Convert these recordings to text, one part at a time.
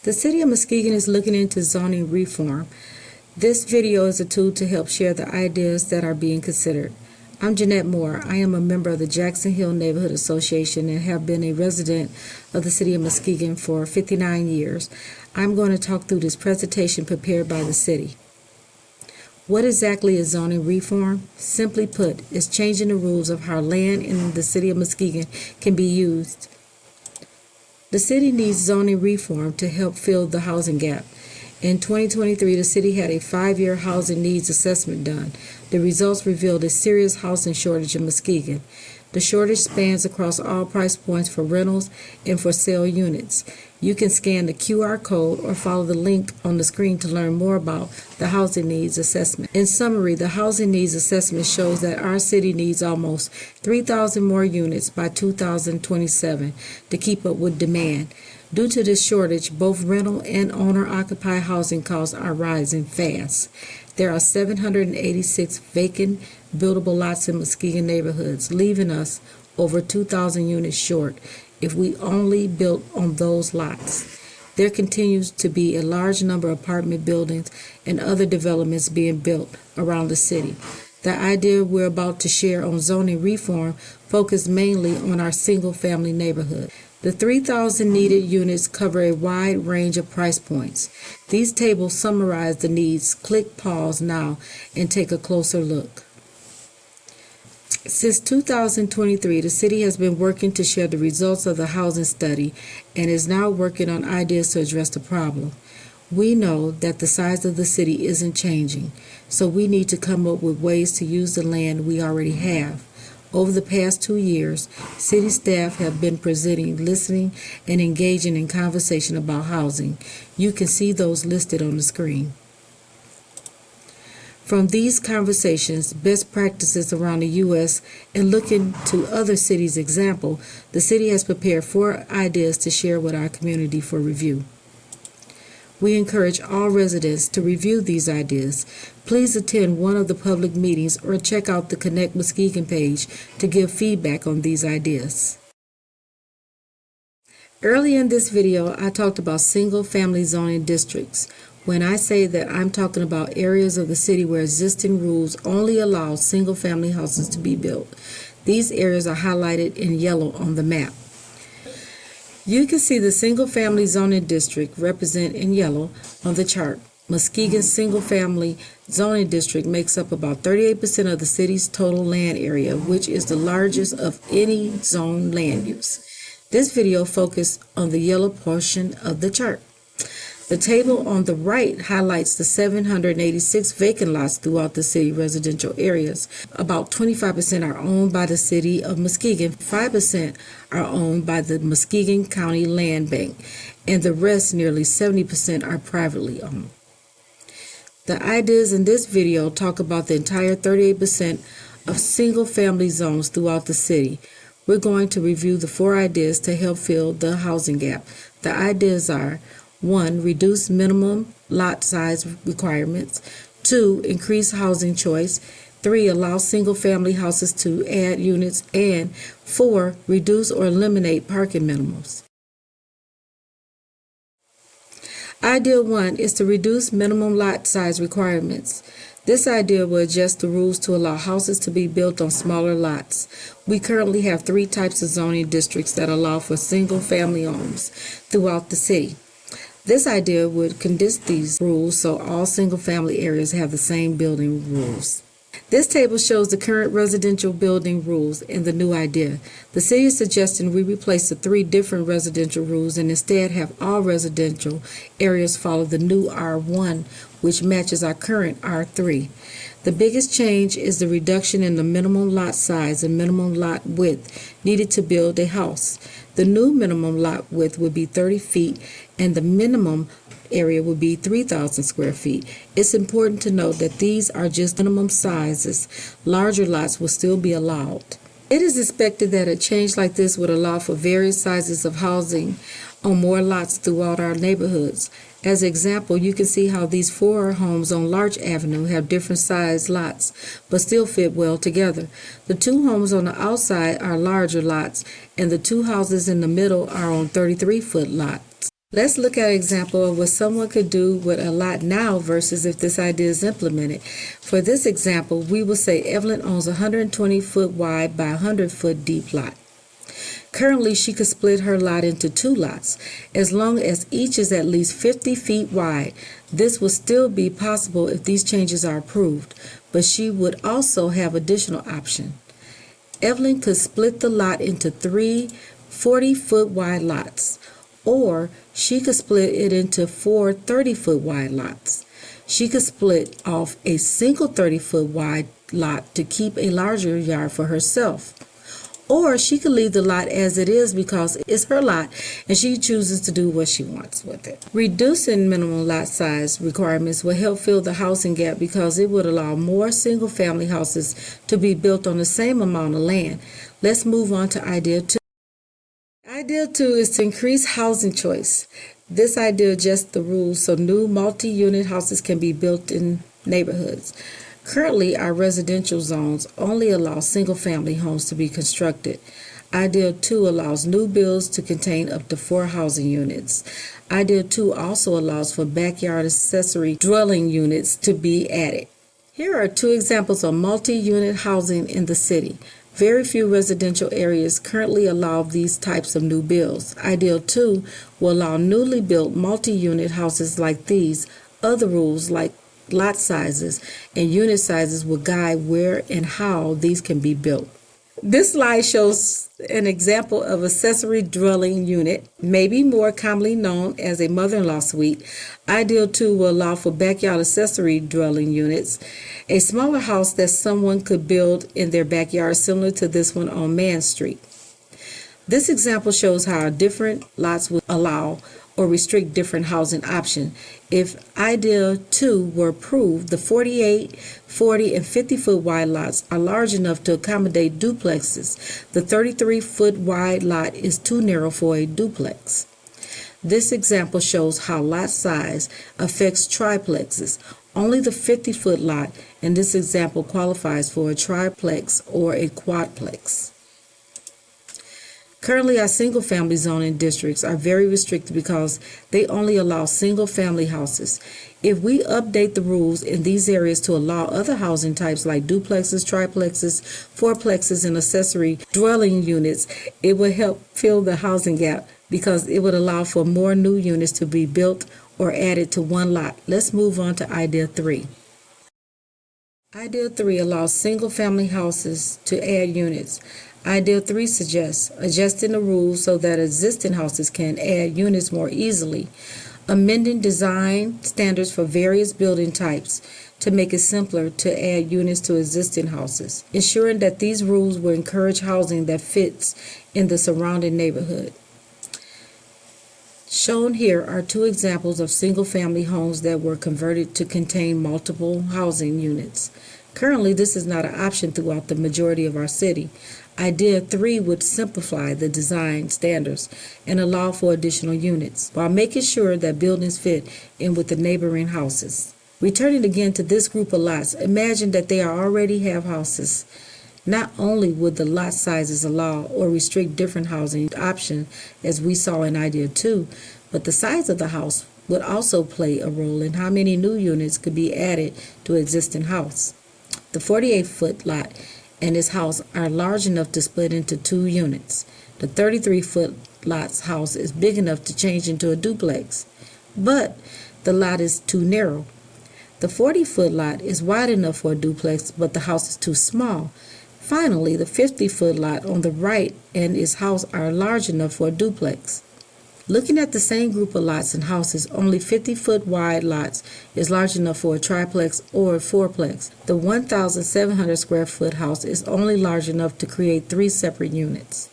The City of Muskegon is looking into zoning reform. This video is a tool to help share the ideas that are being considered. I'm Jeanette Moore. I am a member of the Jackson Hill Neighborhood Association and have been a resident of the City of Muskegon for 59 years. I'm going to talk through this presentation prepared by the city. What exactly is zoning reform? Simply put, it's changing the rules of how land in the City of Muskegon can be used. The city needs zoning reform to help fill the housing gap. In 2023, the city had a 5-year housing needs assessment done. The results revealed a serious housing shortage in Muskegon. The shortage spans across all price points for rentals and for sale units. You can scan the QR code or follow the link on the screen to learn more about the housing needs assessment. In summary, the housing needs assessment shows that our city needs almost 3,000 more units by 2027 to keep up with demand. Due to this shortage, both rental and owner-occupied housing costs are rising fast. There are 786 vacant buildable lots in Muskegon neighborhoods, leaving us over 2,000 units short if we only built on those lots. There continues to be a large number of apartment buildings and other developments being built around the city. The idea we're about to share on zoning reform focused mainly on our single-family neighborhood. The 3,000 needed units cover a wide range of price points. These tables summarize the needs. Click pause now and take a closer look. Since 2023, the city has been working to share the results of the housing study and is now working on ideas to address the problem. We know that the size of the city isn't changing, so we need to come up with ways to use the land we already have. Over the past 2 years, city staff have been presenting, listening, and engaging in conversation about housing. You can see those listed on the screen. From these conversations, best practices around the U.S., and looking to other cities' example, the city has prepared 4 ideas to share with our community for review. We encourage all residents to review these ideas. Please attend one of the public meetings or check out the Connect Muskegon page to give feedback on these ideas. Early in this video, I talked about single-family zoning districts. When I say that, I'm talking about areas of the city where existing rules only allow single-family houses to be built. These areas are highlighted in yellow on the map. You can see the single-family zoning district represented in yellow on the chart. Muskegon's single-family zoning district makes up about 38% of the city's total land area, which is the largest of any zone land use. This video focused on the yellow portion of the chart. The table on the right highlights the 786 vacant lots throughout the city residential areas. About 25% are owned by the City of Muskegon, 5% are owned by the Muskegon County Land Bank, and the rest, nearly 70%, are privately owned. The ideas in this video talk about the entire 38% of single-family zones throughout the city. We're going to review the 4 ideas to help fill the housing gap. The ideas are: 1. Reduce minimum lot size requirements. 2. Increase housing choice. 3. Allow single-family houses to add units. And 4. Reduce or eliminate parking minimums. Idea 1 is to reduce minimum lot size requirements. This idea will adjust the rules to allow houses to be built on smaller lots. We currently have 3 types of zoning districts that allow for single-family homes throughout the city. This idea would condense these rules so all single-family areas have the same building rules. This table shows the current residential building rules and the new idea. The city is suggesting we replace the 3 different residential rules and instead have all residential areas follow the new R1, which matches our current R3. The biggest change is the reduction in the minimum lot size and minimum lot width needed to build a house. The new minimum lot width would be 30 feet and the minimum area would be 3,000 square feet. It's important to note that these are just minimum sizes. Larger lots will still be allowed. It is expected that a change like this would allow for various sizes of housing on more lots throughout our neighborhoods. As an example, you can see how these 4 homes on Larch Avenue have different sized lots, but still fit well together. The 2 homes on the outside are larger lots, and the 2 houses in the middle are on 33-foot lots. Let's look at an example of what someone could do with a lot now versus if this idea is implemented. For this example, we will say Evelyn owns a 120-foot wide by 100-foot deep lot. Currently, she could split her lot into two lots. As long as each is at least 50 feet wide, this will still be possible if these changes are approved, but she would also have additional options. Evelyn could split the lot into three 40-foot wide lots, or she could split it into four 30-foot wide lots. She could split off a single 30-foot wide lot to keep a larger yard for herself. Or she could leave the lot as it is because it's her lot and she chooses to do what she wants with it. Reducing minimum lot size requirements will help fill the housing gap because it would allow more single-family houses to be built on the same amount of land. Let's move on to idea 2. Idea 2 is to increase housing choice. This idea adjusts the rules so new multi-unit houses can be built in neighborhoods. Currently, our residential zones only allow single-family homes to be constructed. Idea 2 allows new builds to contain up to 4 housing units. Idea 2 also allows for backyard accessory dwelling units to be added. Here are 2 examples of multi-unit housing in the city. Very few residential areas currently allow these types of new builds. Idea 2 will allow newly built multi-unit houses like these. Other rules like lot sizes and unit sizes will guide where and how these can be built. This slide shows an example of accessory dwelling unit, maybe more commonly known as a mother-in-law suite. Idea 2 will allow for backyard accessory dwelling units, a smaller house that someone could build in their backyard similar to this one on Man Street. This example shows how different lots will allow or restrict different housing options. If Idea 2 were approved, the 48, 40, and 50-foot wide lots are large enough to accommodate duplexes. The 33-foot wide lot is too narrow for a duplex. This example shows how lot size affects triplexes. Only the 50-foot lot in this example qualifies for a triplex or a quadplex. Currently, our single-family zoning districts are very restricted because they only allow single-family houses. If we update the rules in these areas to allow other housing types like duplexes, triplexes, fourplexes, and accessory dwelling units, it will help fill the housing gap because it would allow for more new units to be built or added to one lot. Let's move on to Idea 3. Idea 3 allows single-family houses to add units. Idea 3 suggests adjusting the rules so that existing houses can add units more easily, amending design standards for various building types to make it simpler to add units to existing houses, ensuring that these rules will encourage housing that fits in the surrounding neighborhood. Shown here are 2 examples of single-family homes that were converted to contain multiple housing units. Currently, this is not an option throughout the majority of our city. Idea 3 would simplify the design standards and allow for additional units, while making sure that buildings fit in with the neighboring houses. Returning again to this group of lots, imagine that they already have houses. Not only would the lot sizes allow or restrict different housing options, as we saw in Idea 2, but the size of the house would also play a role in how many new units could be added to an existing house. The 48-foot lot and its house are large enough to split into 2 units. The 33-foot lot's house is big enough to change into a duplex, but the lot is too narrow. The 40-foot lot is wide enough for a duplex, but the house is too small. Finally, the 50-foot lot on the right and its house are large enough for a duplex. Looking at the same group of lots and houses, only 50-foot wide lots is large enough for a triplex or a fourplex. The 1,700 square foot house is only large enough to create 3 separate units.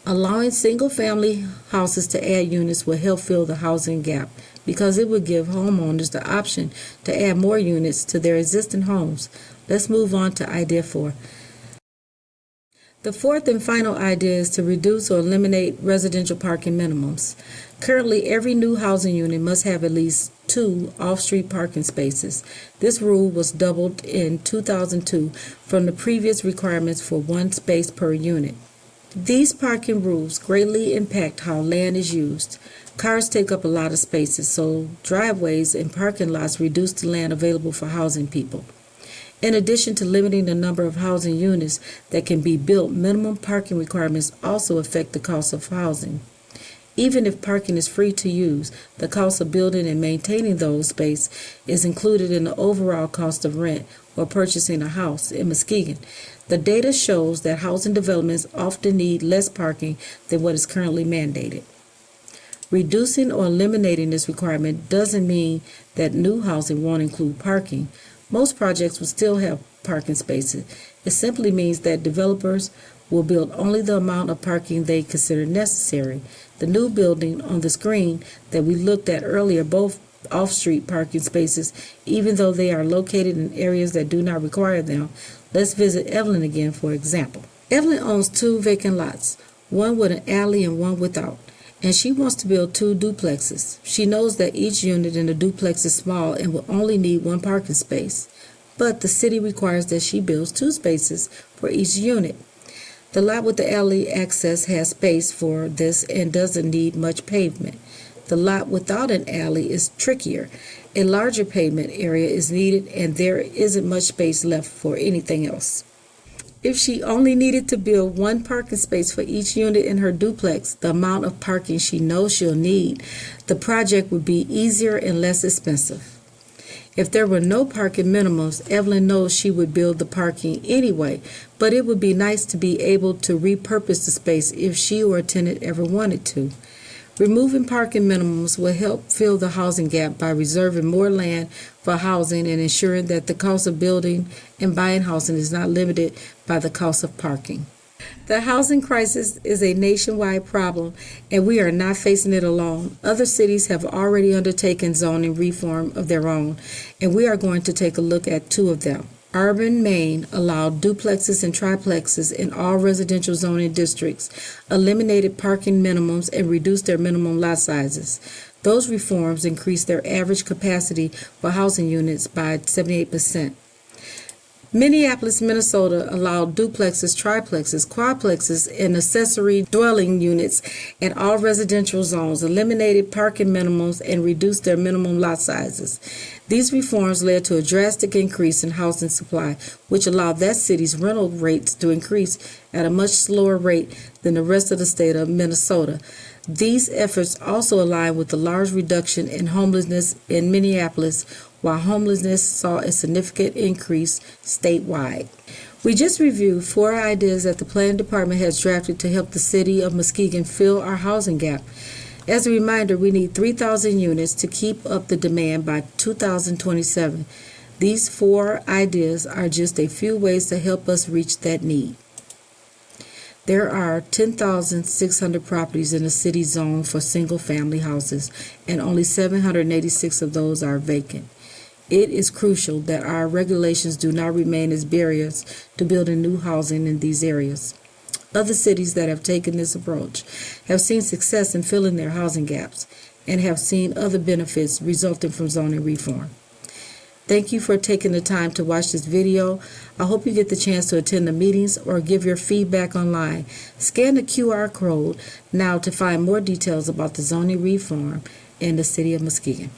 Allowing single-family houses to add units will help fill the housing gap because it would give homeowners the option to add more units to their existing homes. Let's move on to Idea 4. The fourth and final idea is to reduce or eliminate residential parking minimums. Currently, every new housing unit must have at least 2 off-street parking spaces. This rule was doubled in 2002 from the previous requirements for 1 space per unit. These parking rules greatly impact how land is used. Cars take up a lot of spaces, so driveways and parking lots reduce the land available for housing people. In addition to limiting the number of housing units that can be built, minimum parking requirements also affect the cost of housing. Even if parking is free to use, the cost of building and maintaining those spaces is included in the overall cost of rent or purchasing a house in Muskegon. The data shows that housing developments often need less parking than what is currently mandated. Reducing or eliminating this requirement doesn't mean that new housing won't include parking. Most projects will still have parking spaces. It simply means that developers will build only the amount of parking they consider necessary. The new building on the screen that we looked at earlier, both off-street parking spaces, even though they are located in areas that do not require them. Let's visit Evelyn again for example. Evelyn owns 2 vacant lots, one with an alley and one without, and she wants to build 2 duplexes. She knows that each unit in the duplex is small and will only need 1 parking space, but the city requires that she builds 2 spaces for each unit. The lot with the alley access has space for this and doesn't need much pavement. The lot without an alley is trickier. A larger pavement area is needed and there isn't much space left for anything else. If she only needed to build 1 parking space for each unit in her duplex, the amount of parking she knows she'll need, the project would be easier and less expensive. If there were no parking minimums, Evelyn knows she would build the parking anyway, but it would be nice to be able to repurpose the space if she or a tenant ever wanted to. Removing parking minimums will help fill the housing gap by reserving more land for housing and ensuring that the cost of building and buying housing is not limited by the cost of parking. The housing crisis is a nationwide problem, and we are not facing it alone. Other cities have already undertaken zoning reform of their own, and we are going to take a look at 2 of them. Urban, Maine allowed duplexes and triplexes in all residential zoning districts, eliminated parking minimums, and reduced their minimum lot sizes. Those reforms increased their average capacity for housing units by 78%. Minneapolis, Minnesota allowed duplexes, triplexes, quadplexes, and accessory dwelling units in all residential zones, eliminated parking minimums, and reduced their minimum lot sizes. These reforms led to a drastic increase in housing supply, which allowed that city's rental rates to increase at a much slower rate than the rest of the state of Minnesota. These efforts also align with the large reduction in homelessness in Minneapolis, while homelessness saw a significant increase statewide. We just reviewed 4 ideas that the Planning Department has drafted to help the city of Muskegon fill our housing gap. As a reminder, we need 3,000 units to keep up the demand by 2027. These 4 ideas are just a few ways to help us reach that need. There are 10,600 properties in the city zone for single-family houses, and only 786 of those are vacant. It is crucial that our regulations do not remain as barriers to building new housing in these areas. Other cities that have taken this approach have seen success in filling their housing gaps and have seen other benefits resulting from zoning reform. Thank you for taking the time to watch this video. I hope you get the chance to attend the meetings or give your feedback online. Scan the QR code now to find more details about the zoning reform in the city of Muskegon.